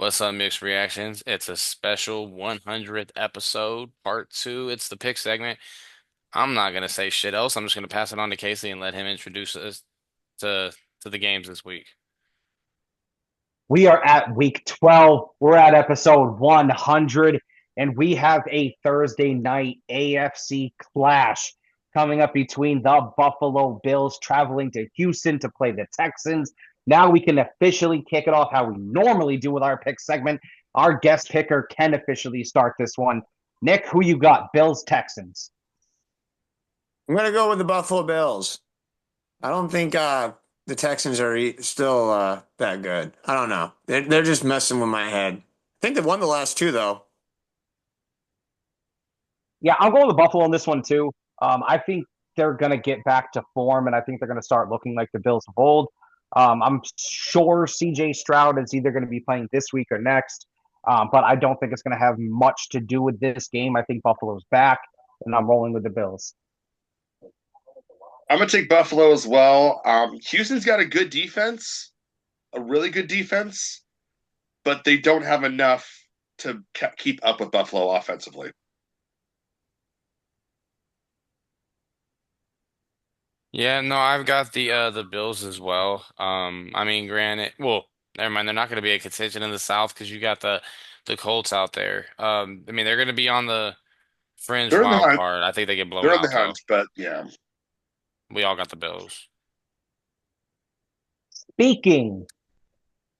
What's up, Mixed Reactions? It's a special 100th episode, part two. It's the pick segment. I'm not gonna say shit else. I'm just gonna pass it on to Casey and let him introduce us to to the games this week. We are at week 12. We're at episode 100, and we have a Thursday night AFC clash coming up between the Buffalo Bills traveling to Houston to play the Texans. Now we can officially kick it off how we normally do with our pick segment. Our guest picker can officially start this one. Nick, who you got? Bills, Texans. I'm gonna go with the Buffalo Bills. I don't think the Texans are still that good. I don't know. They're just messing with my head. I think they've won the last two though. Yeah, I'm going with Buffalo on this one too. I think they're going to get back to form, and I think they're going to start looking like the Bills of old. I'm sure CJ Stroud is either going to be playing this week or next, but I don't think it's going to have much to do with this game. I think Buffalo's back, and I'm rolling with the Bills. I'm gonna take Buffalo as well. Houston's got a good defense, a really good defense, but they don't have enough to keep up with Buffalo offensively. Yeah, no, I've got the Bills as well. I mean, granted, well, never mind. They're not gonna be a contention in the South because you got the Colts out there. I mean, they're gonna be on the fringe They're in the wild hunt. card. I think they get blown They're in the out though. hunt, but yeah, We all got the Bills. Speaking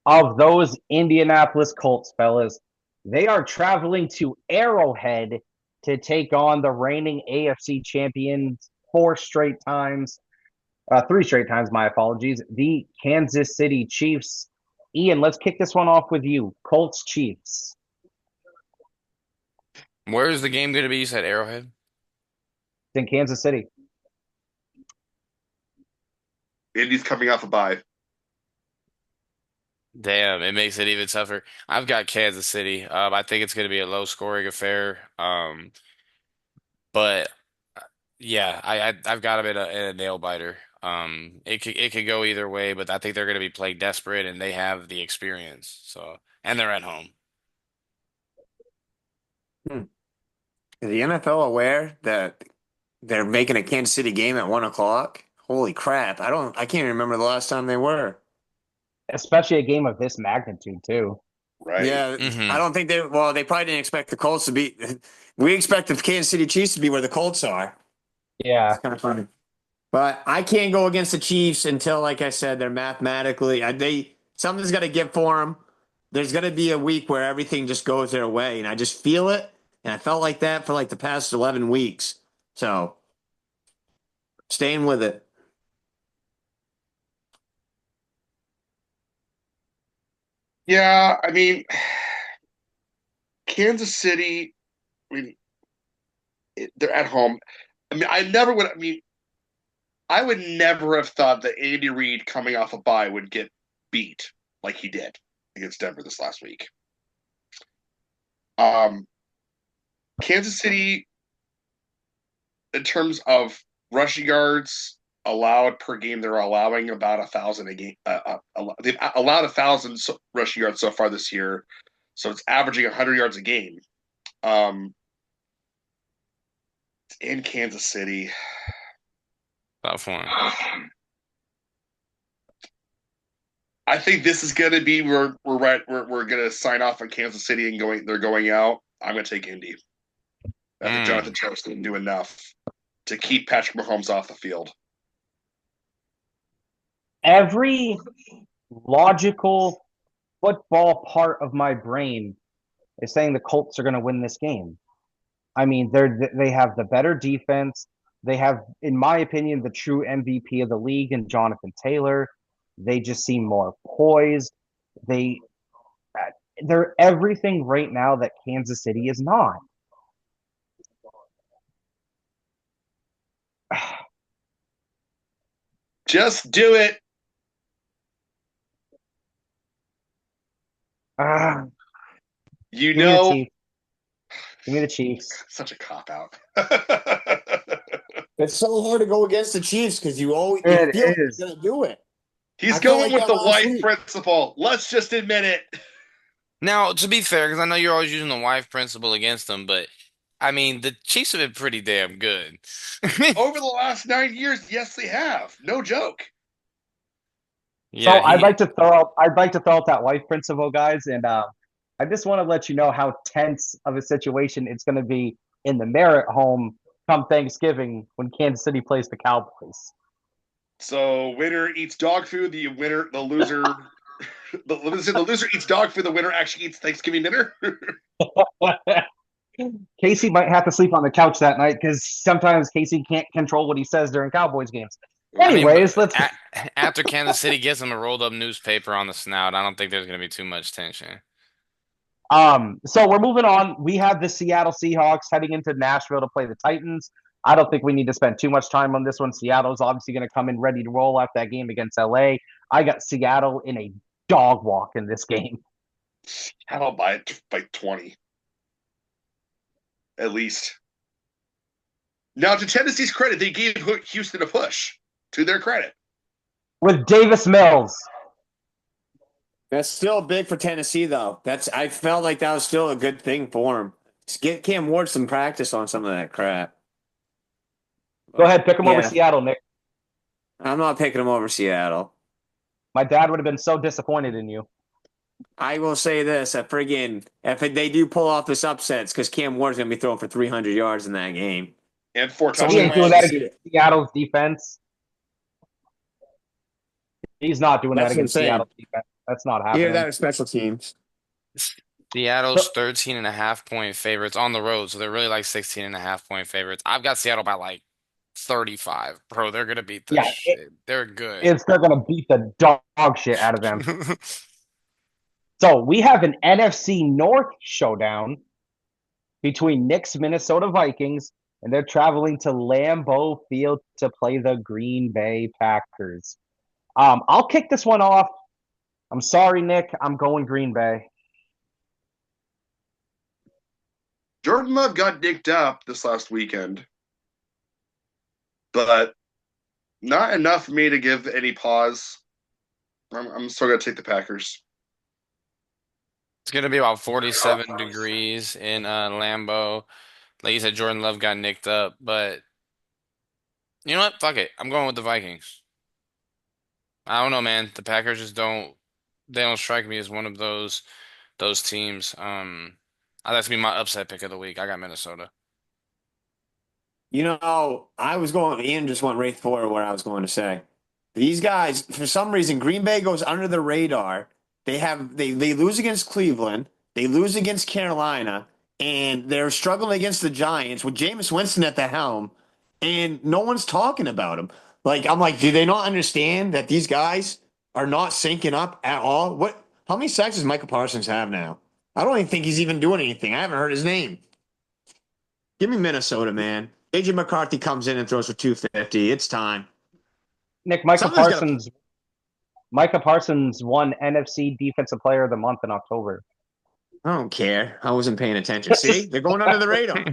of those Indianapolis Colts, fellas, they are traveling to Arrowhead to take on the reigning AFC champions three straight times, my apologies, the Kansas City Chiefs. Ian, let's kick this one off with you. Colts Chiefs. Where is the game gonna be? You said Arrowhead? It's in Kansas City. Indy's coming off a bye. Damn, it makes it even tougher. I've got Kansas City. I think it's going to be a low scoring affair. But yeah, I've got them in a nail biter. It could go either way, but I think they're going to be playing desperate and they have the experience. So, and they're at home. Hmm. Is the NFL aware that they're making a Kansas City game at 1 o'clock? Holy crap! I can't remember the last time they were. Especially a game of this magnitude, too. Right. Yeah, I Hmm. don't think they probably didn't expect the Colts to be. We expect the Kansas City Chiefs to be where the Colts are. Yeah. It's kind of funny. But I can't go against the Chiefs until, like I said, they're mathematically something's got to give for them. There's going to be a week where everything just goes their way, and I just feel it. And I felt like that for like the past 11 weeks. So staying with it. Yeah, I mean, Kansas City. I mean, they're at home. I mean, I never would. I mean, I would never have thought that Andy Reid coming off a bye would get beat like he did against Denver this last week. Um, Kansas City, in terms of rushing yards allowed per game, they're allowing about 1,000 a game. They've allowed 1,000 rushing yards so far this year, so it's averaging 100 yards a game. Um, in Kansas City, Tough one. I think this is going to be where we're right. We're going to sign off on Kansas City and going. They're going out. I'm going to take Indy. I think Jonathan Mm. Taylor didn't do enough to keep Patrick Mahomes off the field. Every logical football part of my brain is saying the Colts are going to win this game. I mean, they have the better defense. They have, in my opinion, the true MVP of the league and Jonathan Taylor. They just seem more poised. They they're everything right now that Kansas City is not. Just do it. Ah, You give me the know, Chiefs. Give me the Chiefs. such a cop out. It's so hard to go against the Chiefs because you It feel like is. they're gonna do it. He's I felt going like with that the last wife week. principle. Let's just admit it. Now, to be fair, because I know you're always using the wife principle against them, but I mean, the Chiefs have been pretty damn good. Over the last 9 years, yes, they have. No joke. Yeah, So he. I'd like to throw out that wife principle, guys, and I just want to let you know how tense of a situation it's going to be in the Merritt home come Thanksgiving when Kansas City plays the Cowboys. So winner eats dog food. The loser, the loser eats dog food. The winner actually eats Thanksgiving dinner. Casey might have to sleep on the couch that night because sometimes Casey can't control what he says during Cowboys games. I mean, but Anyways, let's after Kansas City gets him a rolled up newspaper on the snout, I don't think there's going to be too much tension. so we're moving on. We have the Seattle Seahawks heading into Nashville to play the Titans. I don't think we need to spend too much time on this one. Seattle's obviously going to come in ready to roll after that game against LA. I got Seattle in a dog walk in this game. I'll buy it by 20 at least. Now, to Tennessee's credit, they gave Houston a push. To their credit, With Davis Mills. That's still big for Tennessee, though. I felt like that was still a good thing for him. Just get Cam Ward some practice on some of that crap. Go ahead, pick him over Yeah, Seattle, Nick. I'm not picking him over Seattle. My dad would have been so disappointed in you. I will say this: if they do pull off this upset, it's because Cam Ward's going to be throwing for 300 yards in that game. and 4 So He ain't doing touchdowns. that against Seattle's defense. He's not doing that That's what I'm against saying. Seattle's defense. That's not Either happening. that or special teams. Seattle's 13 and a half point favorites on the road, so they're really like 16 and a half point favorites. I've got Seattle by like 35. Bro, they're gonna beat the Yeah, shit. They're good. they're going to beat the dog shit out of them. So we have an NFC North showdown between Nick's Minnesota Vikings, and they're traveling to Lambeau Field to play the Green Bay Packers. I'll kick this one off. I'm sorry, Nick. I'm going Green Bay. Jordan Love got dicked up this last weekend, but not enough for me to give any pause. I'm still going to take the Packers. It's gonna be about 47 degrees in Lambeau. Like you said, Jordan Love got nicked up, but you know what? Fuck it. I'm going with the Vikings. I don't know, man. The Packers just don't they don't strike me as one of those teams. That's gonna be my upset pick of the week. I got Minnesota. Ian just went right for what I was going to say. These guys, for some reason, Green Bay goes under the radar. They lose against Cleveland, they lose against Carolina, and they're struggling against the Giants with Jameis Winston at the helm, and no one's talking about him. Like, I'm like, do they not understand that these guys are not syncing up at all? How many sacks does Michael Parsons have now? I don't even think he's even doing anything. I haven't heard his name. Give me Minnesota, man. AJ McCarthy comes in and throws for 250. It's time. Nick, Somebody's got to. Micah Parsons won NFC Defensive Player of the Month in October. I don't care. I wasn't paying attention. See, they're going under the radar.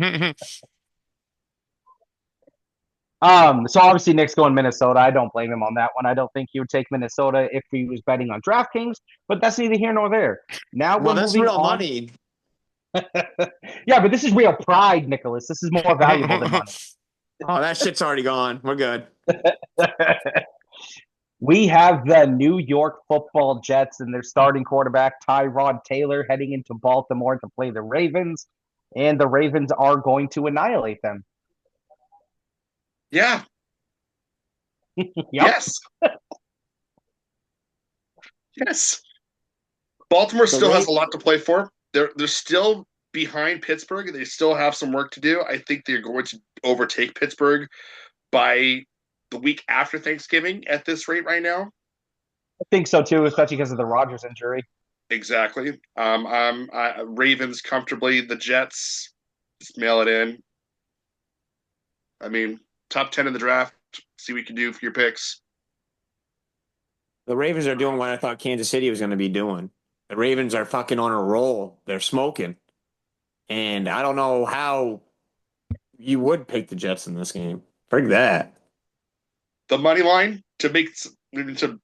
So obviously Nick's going Minnesota. I don't blame him on that one. I don't think he would take Minnesota if he was betting on DraftKings, but that's neither here nor there. Now Well, we're that's moving real on. money. Yeah, but this is real pride, Nicholas. This is more valuable than money. Oh, that shit's already gone. We're good. We have the New York Football Jets and their starting quarterback, Tyrod Taylor, heading into Baltimore to play the Ravens, and the Ravens are going to annihilate them. Yeah. Yep. Yes. Yes. Baltimore still has a lot to play for. They're still behind Pittsburgh. They still have some work to do. I think they're going to overtake Pittsburgh by the week after Thanksgiving at this rate right now. I think so too, especially because of the Rodgers injury. Exactly. Ravens comfortably. The Jets just mail it in. I mean, top 10 in the draft. See what you can do for your picks. The Ravens are doing what I thought Kansas City was going to be doing. The Ravens are fucking on a roll. They're smoking. And I don't know how you would pick the Jets in this game. Frig that. The money line to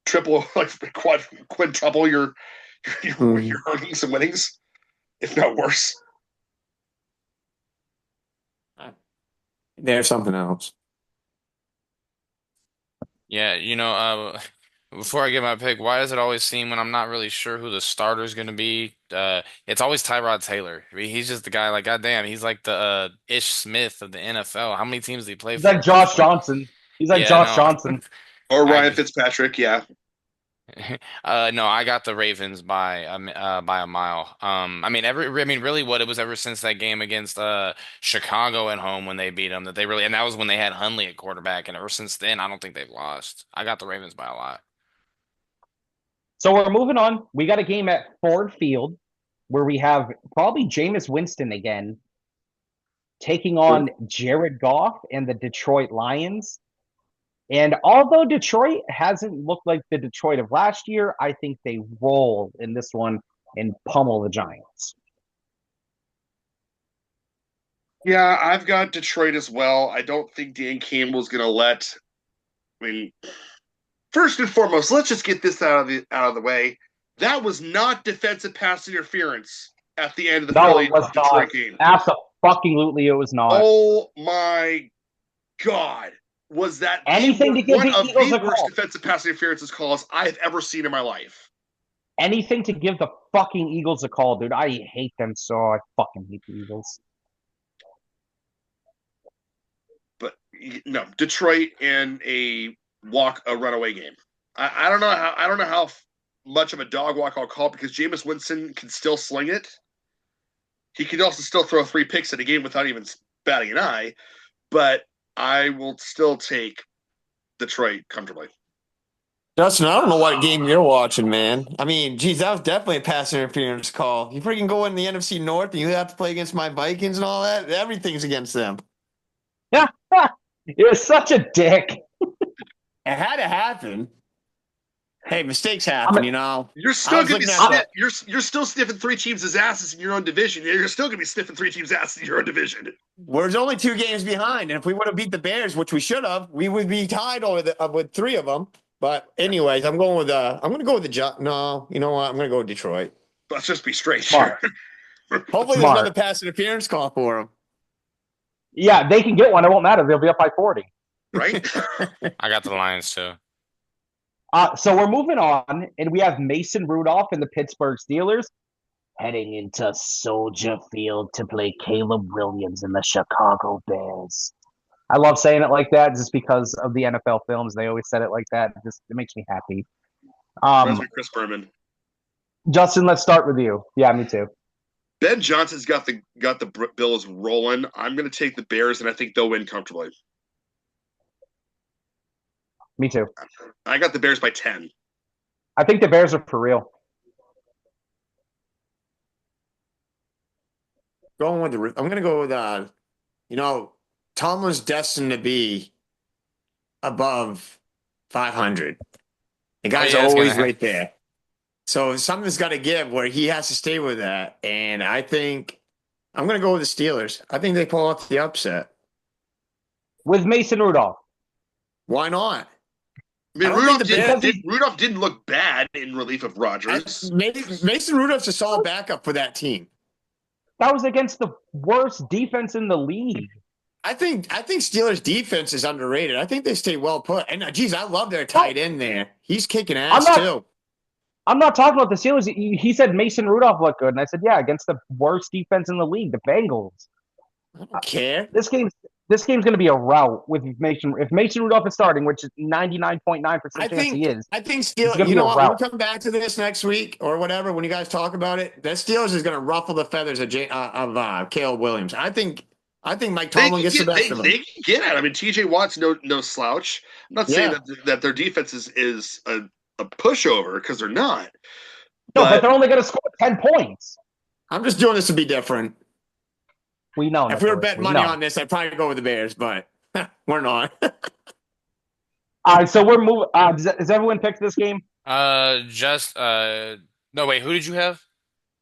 triple, like quintuple your you're earning some winnings, if not worse. There's something else. Yeah, before I get my pick, why does it always seem when I'm not really sure who the starter is going to be, it's always Tyrod Taylor. I mean, he's just the guy, like, goddamn, he's like the Ish Smith of the NFL. How many teams did he play He's for like at this Josh point? Johnson. He's like Yeah, Josh no. Johnson. Or I Ryan just Fitzpatrick, yeah. no, I got the Ravens by a mile. I mean really what it was ever since that game against Chicago at home when they beat them that they really, and that was when they had Hundley at quarterback, and ever since then I don't think they've lost. I got the Ravens by a lot. So we're moving on. We got a game at Ford Field where we have probably Jameis Winston again taking on Jared Goff and the Detroit Lions. And although Detroit hasn't looked like the Detroit of last year, I think they roll in this one and pummel the Giants. Yeah, I've got Detroit as well. I don't think Dan Campbell's going to let. I mean, first and foremost, let's just get this out of the way. That was not defensive pass interference at the end of the No, Philly it was Detroit not. game. Absolutely, it was not. Oh my God. Was that Anything to give one the of Eagles the a worst call. defensive pass interferences calls I've ever seen in my life? Anything to give the fucking Eagles a call, dude. I hate them so. I fucking hate the Eagles. But no, Detroit in a runaway game. I don't know how much of a dog walk I'll call it because Jameis Winston can still sling it. He could also still throw 3 picks in a game without even batting an eye. But I will still take Detroit comfortably. Justin, I don't know what game you're watching, man. I mean, geez, that was definitely a pass interference call. You freaking go in the NFC North and you have to play against my Vikings and all that. Everything's against them. Yeah, it was such a dick. It had to happen. Hey, mistakes I'm happen, a- you know. You're I still was gonna be looking at that. you're still sniffing 3 teams' asses in your own division. You're still gonna be sniffing 3 teams' asses in your own division. We're only 2 games behind, and if we would have beat the Bears, which we should have, we would be tied with 3 of them. But anyways, I'm going to go with No, you know what? I'm going to go with Detroit. Let's just be straight. Smart. Hopefully, there's Smart. another pass interference call for them. Yeah, they can get one. It won't matter. They'll be up by 40. Right? I got the Lions too. So we're moving on, and we have Mason Rudolph and the Pittsburgh Steelers heading into Soldier Field to play Caleb Williams and the Chicago Bears. I love saying it like that just because of the NFL films. They always said it like that. It makes me happy. Reminds me of Chris Berman. Justin, let's start with you. Yeah, me too. Ben Johnson's got the Bills rolling. I'm going to take the Bears, and I think they'll win comfortably. Me too. I got the Bears by 10. I think the Bears are for real. I'm going to go with Tomlin's destined to be above 500. The guy's yeah, it's always gonna right there. So something's got to give where he has to stay with that. And I think I'm going to go with the Steelers. I think they pull off the upset. With Mason Rudolph. Why not? I mean, I don't think Rudolph didn't look bad in relief of Rodgers. Mason Rudolph's a solid backup for that team. That was against the worst defense in the league. I think Steelers defense is underrated. I think they stay well put. And geez, I love their tight end there. He's kicking ass too. I'm not talking about the Steelers. He said Mason Rudolph looked good, and I said, yeah, against the worst defense in the league, the Bengals. I don't care. This game's going to be a rout with Mason. If Mason Rudolph is starting, which is 99.9% chance he is. I think Steelers. You know what? We'll come back to this next week or whatever when you guys talk about it. That Steelers is going to ruffle the feathers of Caleb Williams. I think Mike Tomlin gets the best of them. They can get at him. I mean, T.J. Watt's no slouch. I'm not saying that their defense is a pushover because they're not. No, but they're only going to score 10 points. I'm just doing this to be different. We know. If we were betting money on this, I'd probably go with the Bears, but we're not. All right, so we're moving. Does everyone pick this game? No, wait, who did you have?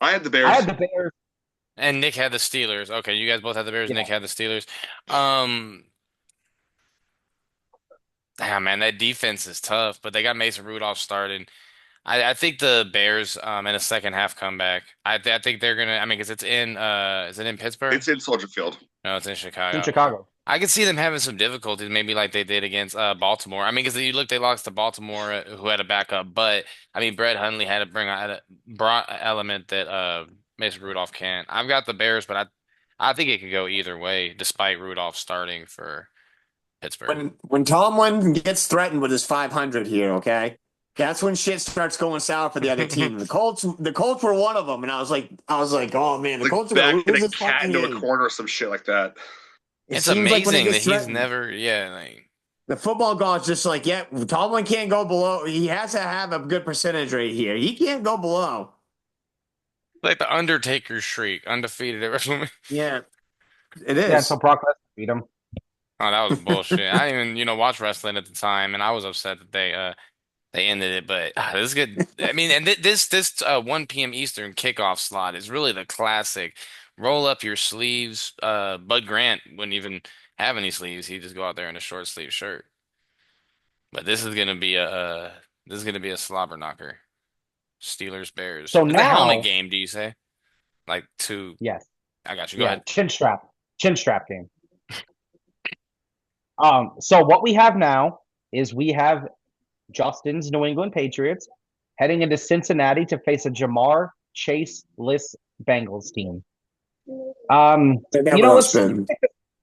I had the Bears. I had the Bears. And Nick had the Steelers. Okay, you guys both had the Bears. Yeah. Nick had the Steelers. Man, that defense is tough, but they got Mason Rudolph starting. I think the Bears in a second half comeback. I think they're gonna. I mean, because it's in is it in Pittsburgh? It's in Soldier Field. No, it's in It's in Chicago. Chicago. I could see them having some difficulties, maybe like they did against Baltimore. I mean, because you look, they lost to Baltimore, who had a backup. But I mean, Brett Hundley had to brought an element that Mason Rudolph can't. I've got the Bears, but I think it could go either way, despite Rudolph starting for Pittsburgh. When Tomlin gets threatened with his 500 here, okay, that's when shit starts going south for the other team. The Colts were one of them, and I was like, oh man, the Like Colts are gonna back in lose a this cat fucking into a game. corner or some shit like that. It It's seems like when he amazing that gets he's threatened, never, yeah, like the football god's just like, yeah, Tomlin can't go below. He has to have a good percentage rate here. He can't go below. like the Undertaker streak, undefeated at WrestleMania. Yeah, it Yeah, until is. Brock Lesnar beat him. Oh, that was bullshit. I didn't even, watch wrestling at the time, and I was upset that they ended it. But this is good. I mean, and this 1 p.m. Eastern kickoff slot is really the classic. Roll up your sleeves. Bud Grant wouldn't even have any sleeves. He'd just go out there in a short sleeve shirt. But this is gonna be a slobber knocker. Steelers Bears. So It's a helmet now, game, do you say? Like two. yes, I got you. Go yeah, ahead. chin strap game. So what we have now is we have Justin's New England Patriots heading into Cincinnati to face a Jamar Chase-less Bengals team. They You never know, have let's been.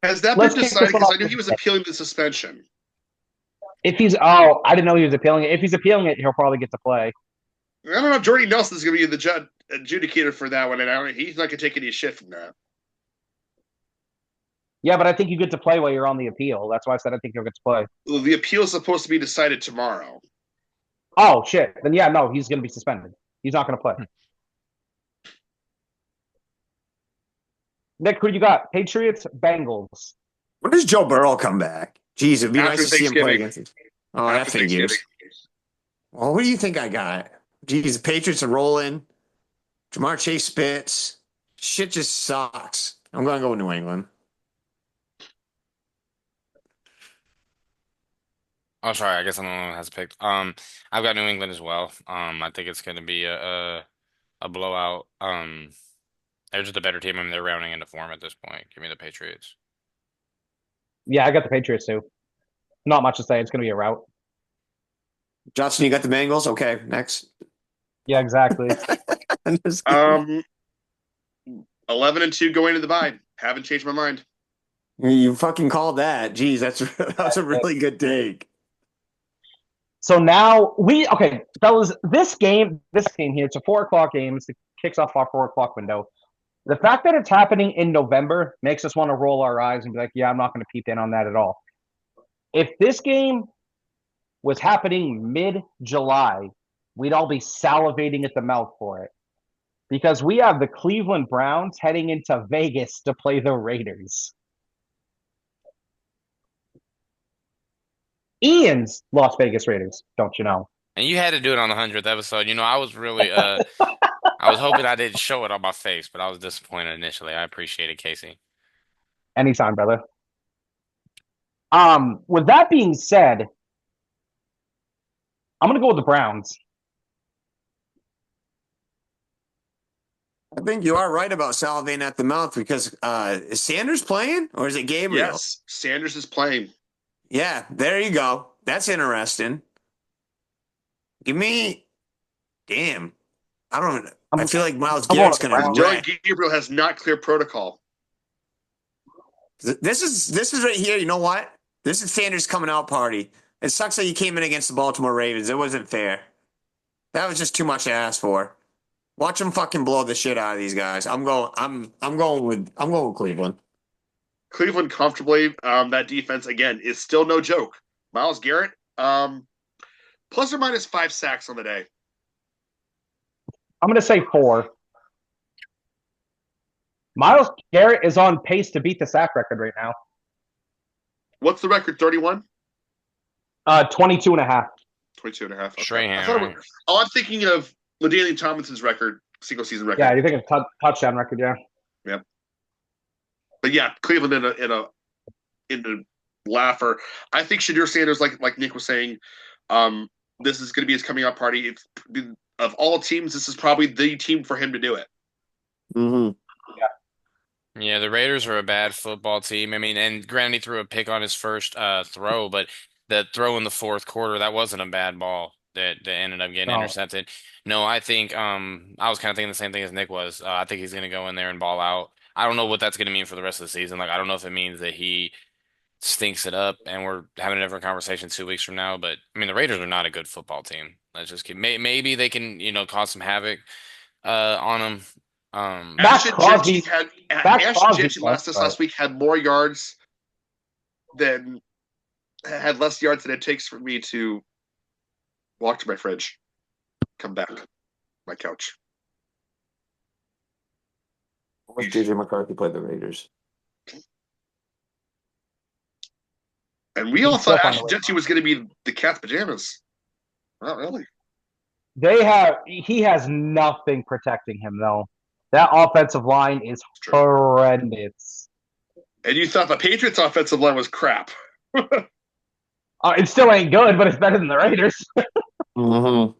Has that let's been kick decided? this one Because off I knew with he was this. appealing the suspension. If he's I didn't know he was appealing it. If he's appealing it, he'll probably get to play. I don't know. Jordy Nelson's going to be the adjudicator for that one, and he's not going to take any shit from that. Yeah, but I think you get to play while you're on the appeal. That's why I said I think you'll get to play. Well, the appeal is supposed to be decided tomorrow. Oh shit! Then yeah, no, he's going to be suspended. He's not going to play. Nick, who do you got? Patriots, Bengals. When does Joe Burrow come back? Jeez, it'd be After nice to see him play Thanksgiving. against it. Oh, that After figures. Thanksgiving. Well, what do you think I got? Jeez, the Patriots are rolling. Jamar Chase spits. Shit just sucks. I'm going to go with New England. Oh, sorry. I guess I'm the one who has picked. I've got New England as well. I think it's going to be a blowout. They're just a better team. I mean, they're rounding into form at this point. Give me the Patriots. Yeah, I got the Patriots too. Not much to say. It's going to be a rout. Justin, you got the Bengals? Okay, next. Yeah, exactly. I'm just kidding. 11-2 going to the bye. Haven't changed my mind. You fucking called that. Jeez, that's a really good take. So now fellas, this game here, it's a 4 o'clock game. It kicks off our 4 o'clock window. The fact that it's happening in November makes us want to roll our eyes and be like, yeah, I'm not going to peep in on that at all. If this game was happening mid-July, we'd all be salivating at the mouth for it. Because we have the Cleveland Browns heading into Vegas to play the Raiders. Ian's Las Vegas Raiders, don't you know? And you had to do it on the 100th episode. I was really I was hoping I didn't show it on my face, but I was disappointed initially. I appreciate it, Casey. Anytime, brother. With that being said, I'm gonna go with the Browns. I think you are right about salivating at the mouth because is Sanders playing or is it Gabriel? Yes, Sanders is playing. Yeah, there you go. That's interesting. Give me, damn. I feel like Miles I'm Garrett's going gonna Browns. Dylan wreck. Gabriel has not cleared protocol. This is right here. You know what? This is Sanders' coming out party. It sucks that you came in against the Baltimore Ravens. It wasn't fair. That was just too much to ask for. Watch them fucking blow the shit out of these guys. I'm going with Cleveland. Cleveland comfortably. That defense again is still no joke. Miles Garrett, plus or minus 5 sacks on the day. I'm gonna say 4. Miles Garrett is on pace to beat the sack record right now. What's the record? 31? 22 and a half. 22 and a half. Okay. Strahan, I thought it right? was- I'm thinking of LaDainian Tomlinson's record, single season record. Yeah, you're thinking touchdown record, yeah. But yeah, Cleveland in a laugher. I think Shadur Sanders, like Nick was saying, this is going to be his coming out party. Of all teams, this is probably the team for him to do it. Mm-hmm. Yeah, the Raiders are a bad football team. I mean, and granted, he threw a pick on his first throw, but the throw in the fourth quarter, that wasn't a bad ball that ended up getting No. intercepted. No, I think I was kind of thinking the same thing as Nick was. I think he's going to go in there and ball out. I don't know what that's going to mean for the rest of the season. Like, I don't know if it means that he stinks it up and we're having a different conversation 2 weeks from now. But I mean, the Raiders are not a good football team. Let's just keep. Maybe they can, cause some havoc on them. Max Crosby Ashton Jeanty but- last week had more yards than had less yards than it takes for me to walk to my fridge, come back, my couch. When JJ McCarthy played the Raiders. And we all He's still thought finding Ashton a way. Jeanty was going to be the cat's pajamas. Not really. He has nothing protecting him though. That offensive line is True. horrendous. And you thought the Patriots' offensive line was crap. It still ain't good, but it's better than the Raiders. Mm-hmm.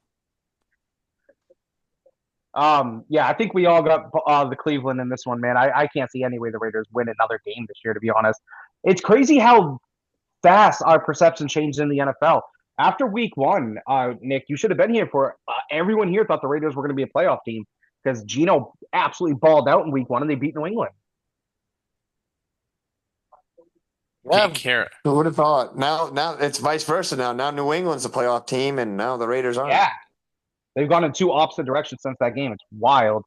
Yeah, I think we all got the Cleveland in this one, man. I can't see any way the Raiders win another game this year, to be honest. It's crazy how fast our perception changed in the NFL. After week one, Nick, you should have been here for everyone here thought the Raiders were going to be a playoff team because Geno absolutely balled out in week one and they beat New England. Yeah, Care. who would have thought? Now it's vice versa. Now New England's a playoff team, and now the Raiders aren't. Yeah. They've gone in two opposite directions since that game. It's wild.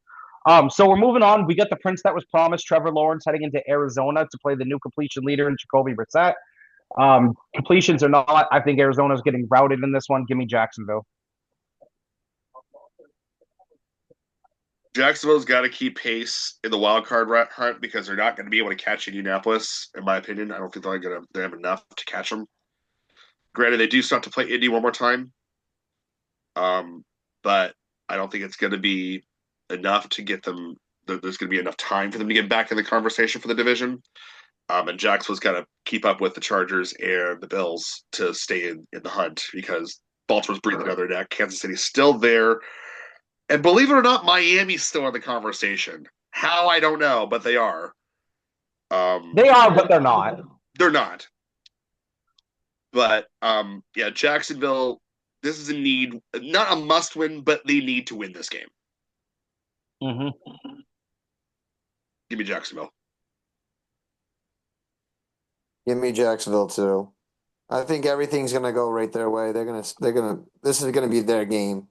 So we're moving on. We got the prince that was promised, Trevor Lawrence, heading into Arizona to play the new completion leader in Jacoby Brissett. Completions or not, I think Arizona's getting routed in this one. Give me Jacksonville. Jacksonville's got to keep pace in the wild card hunt because they're not going to be able to catch Indianapolis. In my opinion, I don't think they have enough to catch them. Granted, they do still have to play Indy one more time, but I don't think it's going to be enough to get them. There's going to be enough time for them to get back in the conversation for the division. And Jacksonville's got to keep up with the Chargers and the Bills to stay in the hunt because Baltimore's breathing down their neck. Kansas City's still there. And believe it or not, Miami's still in the conversation. How, I don't know, but they are. They are, but they're not. They're not. But, yeah, Jacksonville, this is a need, not a must-win, but they need to win this game. Mm-hmm. Give me Jacksonville. Give me Jacksonville too. I think everything's gonna go right their way. This is gonna be their game.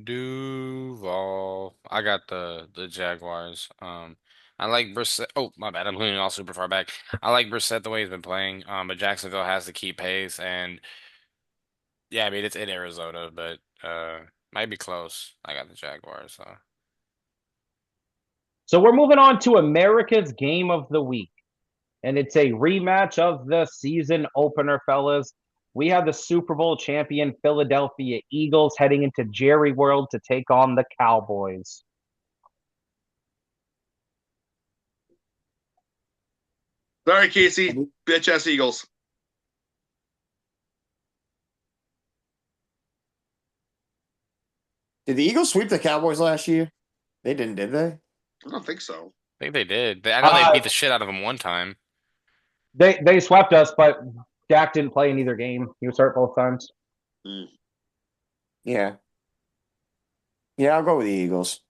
Duval. I got the Jaguars. I like Brissett. Oh, my bad. I'm leaning all super far back. I like Brissett the way he's been playing. But Jacksonville has to keep pace, and yeah, I mean it's in Arizona, but might be close. I got the Jaguars. So we're moving on to America's Game of the Week. And it's a rematch of the season opener, fellas. We have the Super Bowl champion Philadelphia Eagles heading into Jerry World to take on the Cowboys. Sorry, Casey. Bitch ass Eagles. Did the Eagles sweep the Cowboys last year? They didn't, did they? I don't think so. I think they did. I know they beat the shit out of them one time. They swept us, but Dak didn't play in either game. He was hurt both times. Yeah. Yeah, I'll go with the Eagles.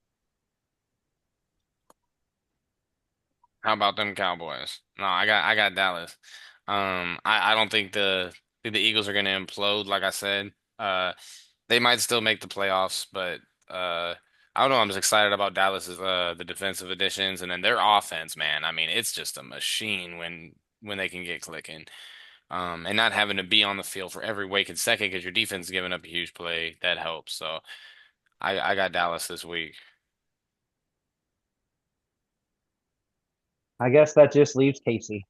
How about them Cowboys? No, I got Dallas. I don't think the Eagles are going to implode. Like I said, they might still make the playoffs, but I don't know. I'm just excited about Dallas's the defensive additions and then their offense, man. I mean, it's just a machine when they can get clicking. And not having to be on the field for every waking second because your defense is giving up a huge play that helps. So I got Dallas this week. I guess that just leaves Casey.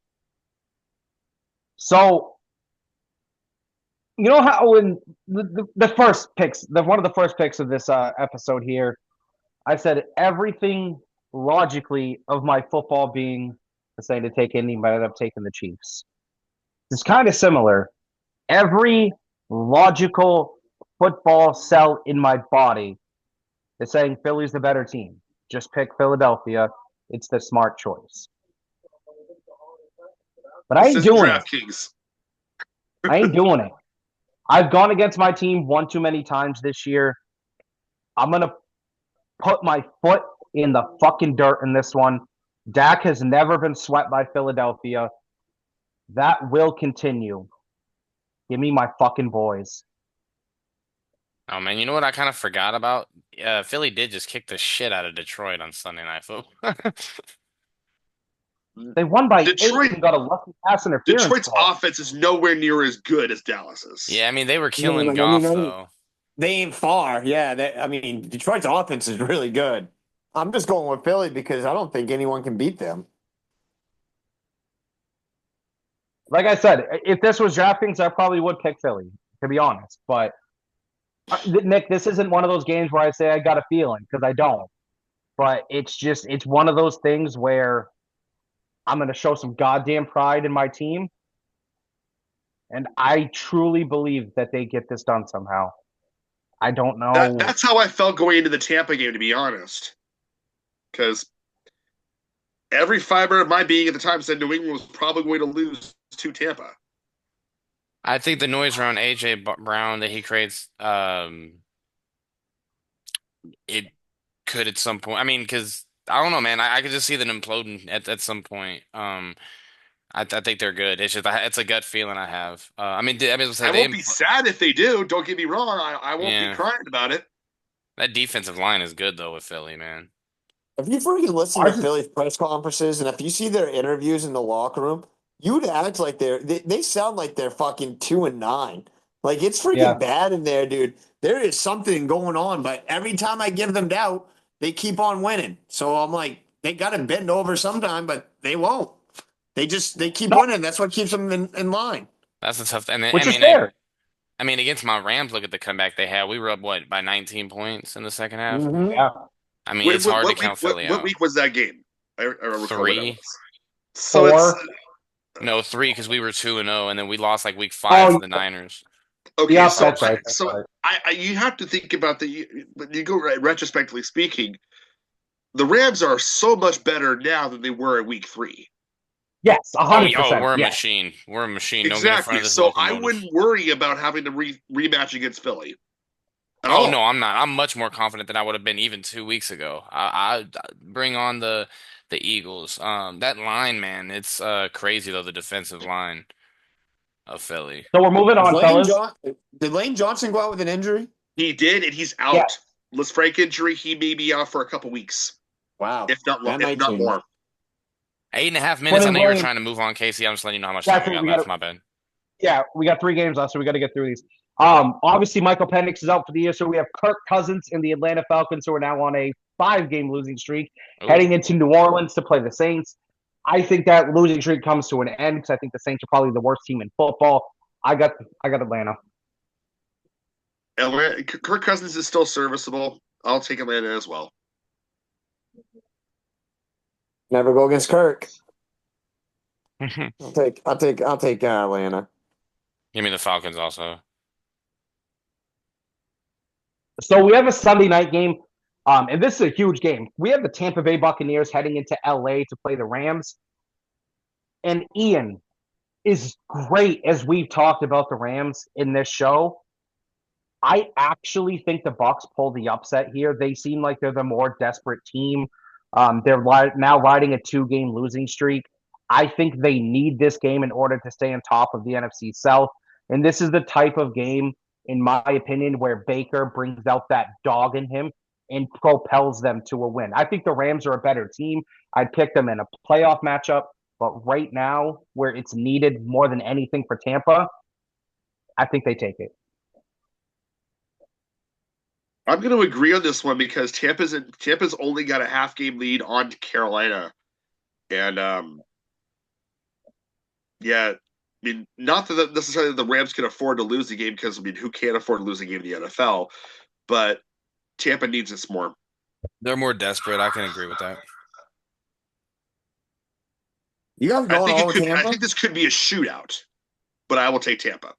So, you know how when the first picks, one of the first picks of this episode here, I said everything logically of my football being saying to take Indy, but I ended up taking the Chiefs. It's kind of similar. Every logical football cell in my body is saying Philly's the better team. Just pick Philadelphia. It's the smart choice. But I This ain't isn't doing it. DraftKings. I ain't doing it. I've gone against my team one too many times this year. I'm going to put my foot in the fucking dirt in this one. Dak has never been swept by Philadelphia. That will continue. Give me my fucking boys. Oh man, you know what I kind of forgot about? Philly did just kick the shit out of Detroit on Sunday Night Football. They won by 8 Detroit and got a lucky pass interference Detroit's call. offense is nowhere near as good as Dallas's. Yeah, I mean they were Yeah, killing like, Goff though. they ain't far. Yeah, I mean, Detroit's offense is really good. I'm just going with Philly because I don't think anyone can beat them. Like I said, if this was DraftKings, I probably would pick Philly, to be honest. But Nick, this isn't one of those games where I say I got a feeling because I don't. But it's one of those things where I'm going to show some goddamn pride in my team, and I truly believe that they get this done somehow. I don't know. That's how I felt going into the Tampa game, to be honest. Because every fiber of my being at the time said New England was probably going to lose to Tampa. I think the noise around AJ Brown that he creates, it could at some point. I mean, because I don't know, man. I could just see them imploding at some point. I think they're good. It's just it's a gut feeling I have. I mean, say I they, won't be sad if they do. Don't get me wrong. I won't be yeah, crying about it. that defensive line is good though with Philly, man. If you freaking listen to Ours is Philly's press conferences and if you see their interviews in the locker room, you'd act like they sound like they're fucking 2-9. Like it's yeah. freaking bad in there, dude. There is something going on, but every time I give them doubt, they keep on winning. So I'm like, they got to bend over sometime, but they won't. They keep No, winning. That's what keeps them in line. That's a tough. And then, which is fair. I mean, against my Rams, look at the comeback they had. We were up what by 19 points in the second half. Mm-hmm. Yeah. I mean, it's hard to What week? count Philly What out. week was that game? I recall what that Three, was. So it's Four. no, three because we were 2-0, and then we lost like week 5 to Oh, the Niners. okay. yeah, So that's right. That's right. you have to think about but you go retrospectively speaking, the Rams are so much better now than they were in week 3. Yes, Oh, 100%. we're a Yeah. machine. We're a machine. Don't get in front Exactly. of this So I locomotive. wouldn't worry about having to rematch against Philly at Oh all. no, I'm not. I'm much more confident than I would have been even 2 weeks ago. I bring on the Eagles. That line, man, it's crazy though. The defensive line of Philly. So we're moving Is on, fellas. Did Lane Johnson go out with an injury? He did, and he's Yeah. out. Let's Frank injury. He may be out for a couple weeks, Wow. if not That if might not change. more. 8.5 minutes. I Quentin know you were Williams. trying to move on, Casey. I'm just letting you know how much time That's we what got we left. got. My bad. Yeah, we got 3 games left, so we got to get through these. Obviously, Michael Penix is out for the year, so we have Kirk Cousins and the Atlanta Falcons, who are now on a 5-game losing streak, Ooh. heading into New Orleans to play the Saints. I think that losing streak comes to an end because I think the Saints are probably the worst team in football. I got Atlanta. Kirk Cousins is still serviceable. I'll take Atlanta as well. Never go against Kirk. Give I'll take Atlanta. me the Falcons also. So we have a Sunday night game, and this is a huge game. We have the Tampa Bay Buccaneers heading into LA to play the Rams. And Ian, is great as we've talked about the Rams in this show. I actually think the Bucs pull the upset here. They seem like they're the more desperate team. They're now riding a 2-game losing streak. I think they need this game in order to stay on top of the NFC South. And this is the type of game, in my opinion, where Baker brings out that dog in him and propels them to a win. I think the Rams are a better team. I'd pick them in a playoff matchup. But right now, where it's needed more than anything for Tampa, I think they take it. I'm going to agree on this one because Tampa's only got a half-game lead on Carolina, and yeah, I mean, not that necessarily the Rams can afford to lose the game because I mean, who can't afford to lose a game in the NFL? But Tampa needs this more. They're more desperate. I can agree with that. You guys going all with I Tampa? think this could be a shootout, but I will take Tampa.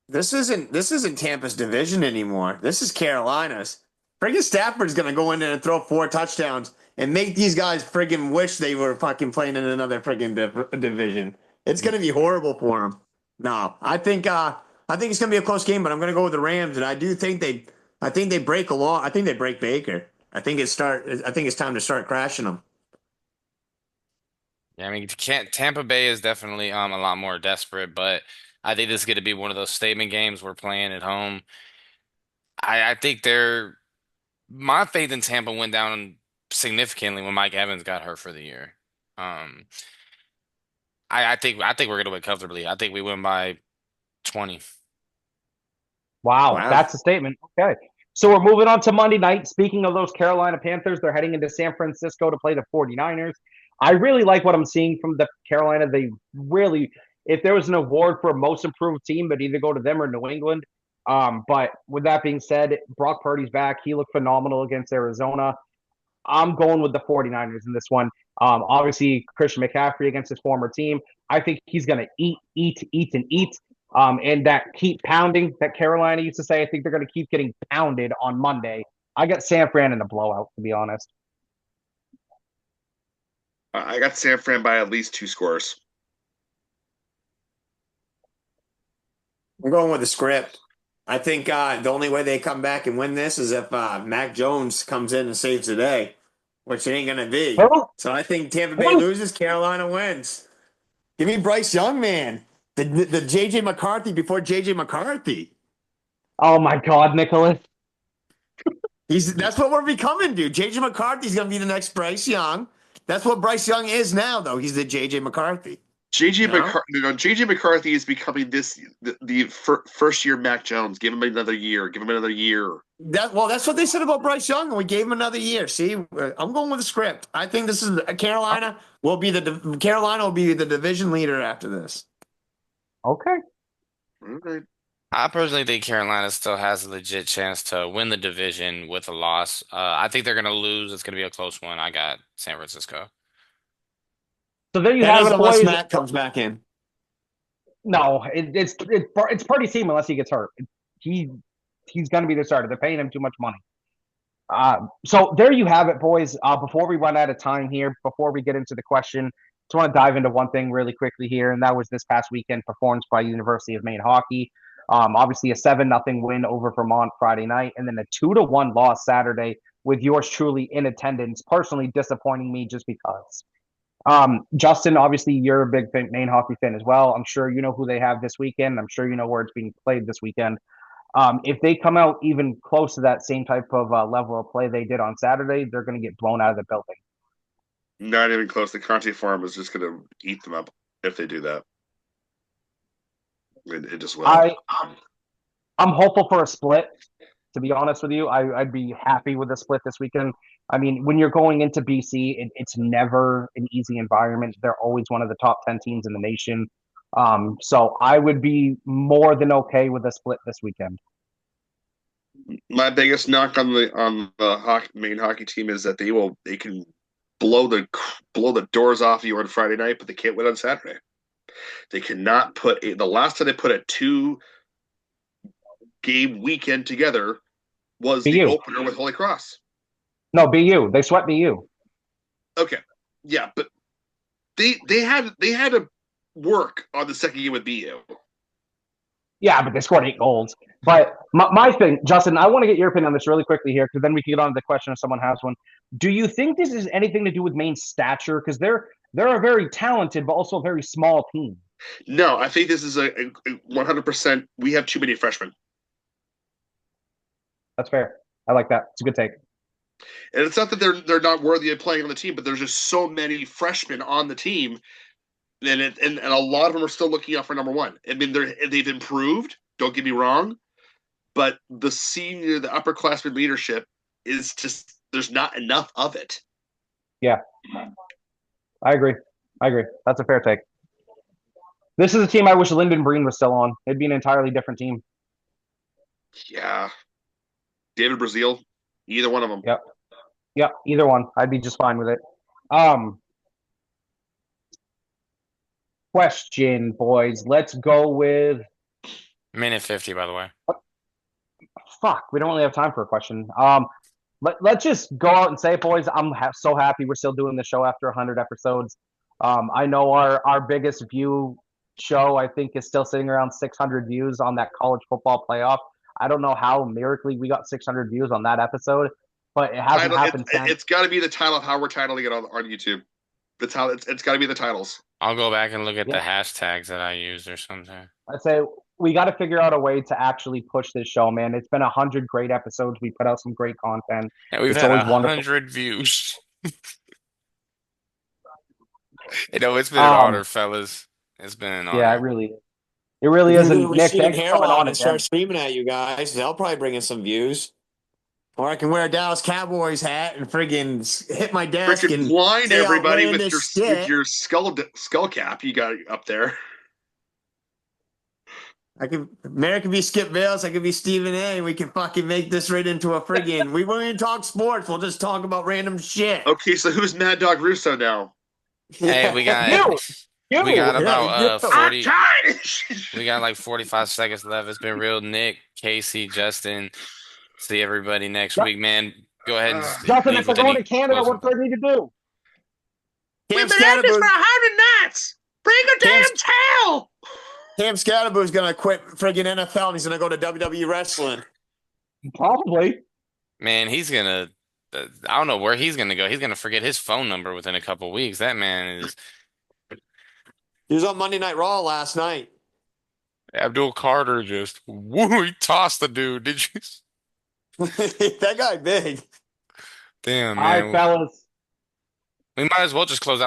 This isn't Tampa's division anymore. This is Carolina's. Friggin' Stafford's gonna go in there and throw 4 touchdowns and make these guys friggin' wish they were fucking playing in another friggin' division. It's gonna be horrible for them. No, I think it's gonna be a close game, but I'm gonna go with the Rams, and I think they break along. I think they break Baker. I think it's time to start crashing them. Yeah, I mean, Tampa Bay is definitely a lot more desperate, but I think this is going to be one of those statement games we're playing at home. I think my faith in Tampa went down significantly when Mike Evans got hurt for the year. Um, I think we're going to win comfortably. I think we win by 20. Wow, Wow. that's a statement. Okay. So we're moving on to Monday night. Speaking of those Carolina Panthers, they're heading into San Francisco to play the 49ers. I really like what I'm seeing from the Carolina. They really, if there was an award for most improved team, it'd either go to them or New England. But with that being said, Brock Purdy's back. He looked phenomenal against Arizona. I'm going with the 49ers in this one. Obviously, Christian McCaffrey against his former team. I think he's going to eat, and eat. And that keep pounding that Carolina used to say, I think they're going to keep getting pounded on Monday. I got San Fran in the blowout, to be honest. I got San Fran by at least 2 scores. I'm going with the script. I think the only way they come back and win this is if Mac Jones comes in and saves the day, which it ain't gonna be. Well, So I think Tampa Bay well- loses, Carolina wins. Give me Bryce Young, man. The JJ McCarthy before JJ McCarthy. Oh my God, Nicholas. That's what we're becoming, dude. JJ McCarthy's gonna be the next Bryce Young. That's what Bryce Young is now, though. He's the JJ McCarthy. JJ McCarthy is becoming the first year Mac Jones. Give him another year. Give him another year. That's what they said about Bryce Young, and we gave him another year. See, I'm going with the script. I think this is Carolina will be the division leader after this. Okay. All right. I personally think Carolina still has a legit chance to win the division with a loss. I think they're going to lose. It's going to be a close one. I got San Francisco. So there you That have is it, unless boys. Matt comes back in. No, it's Purdy's team unless he gets hurt. He's going to be the starter. They're paying him too much money. So there you have it, boys. Before we run out of time here, before we get into the question, just want to dive into one thing really quickly here, and that was this past weekend performance by University of Maine hockey. Obviously a 7-0 win over Vermont Friday night, and then a 2-1 loss Saturday with yours truly in attendance. Personally disappointing me just because. Justin, obviously you're a big Maine hockey fan as well. I'm sure you know who they have this weekend. I'm sure you know where it's being played this weekend. If they come out even close to that same type of level of play they did on Saturday, they're going to get blown out of the building. Not even close. The Conte Farm is just going to eat them up if they do that. It just will. I'm hopeful for a split. To be honest with you, I'd be happy with a split this weekend. I mean, when you're going into BC, it's never an easy environment. They're always one of the top 10 teams in the nation. So I would be more than okay with a split this weekend. My biggest knock on the Maine hockey team is that they can blow the doors off you on Friday night, but they can't win on Saturday. They cannot the last time they put a 2-game weekend together was BU. the opener with Holy Cross. No, BU. They swept BU. Okay, yeah, but they had to work on the second game with BU. Yeah, but they scored 8 goals. But my thing, Justin, I want to get your opinion on this really quickly here, because then we can get on to the question if someone has one. Do you think this is anything to do with Maine's stature? Because they're a very talented, but also a very small team. No, I think this is a 100%. We have too many freshmen. That's fair. I like that. It's a good take. And it's not that they're not worthy of playing on the team, but there's just so many freshmen on the team, and a lot of them are still looking out for number one. I mean, they've improved. Don't get me wrong, but the upperclassmen leadership is just there's not enough of it. Yeah, I agree. That's a fair take. This is a team I wish Lyndon Breen was still on. It'd be an entirely different team. Yeah, David Brazil, either one of them. Yep, either one. I'd be just fine with it. Question, boys. Let's go with Minute 50, by the way. Fuck, we don't really have time for a question. Let's just go out and say it, boys. I'm so happy we're still doing the show after 100 episodes. I know our biggest view show, I think, is still sitting around 600 views on that college football playoff. I don't know how miraculously we got 600 views on that episode, but it hasn't happened since. It's got to be the title of how we're titling it on YouTube. That's how it's got to be the titles. I'll go back and look at the Yeah. hashtags that I used or something. I'd say we got to figure out a way to actually push this show, man. It's been 100 great episodes. We put out some great content. And we've It's had always wonderful. 100 views. It's been an honor, fellas. It's been an honor. Yeah, it really is. It really is. And Nick, thanks for coming on and again. start screaming at you guys. They'll probably bring in some views. Or I can wear a Dallas Cowboys hat and friggin' hit my desk Freaking and blind say everybody with outlandish your shit. with your skull cap you got up there. Mary can be Skip Bayless, I could be Stephen A. We can fucking make this right into a friggin' we won't even talk sports, we'll just talk about random shit. Okay, so who's Mad Dog Russo now? Hey, we got You. we got about 40. I'm We got like 45 seconds left. It's been real. Nick, Casey, Justin. See everybody next week, man. Go ahead and Justin, leave if we're with going any to Canada, closing what do I need to do? We've been at this for 100 nights. Bring a damn towel. Cam Scadaboo's gonna quit friggin' NFL and he's gonna go to WWE wrestling. Probably. Man, he's gonna. I don't know where he's gonna go. He's gonna forget his phone number within a couple weeks. That man is He was on Monday Night Raw last night. Abdul Carter. Just woo, he tossed the dude. Did you? That guy big. Damn, All man. right, fellas. We might as well just close out.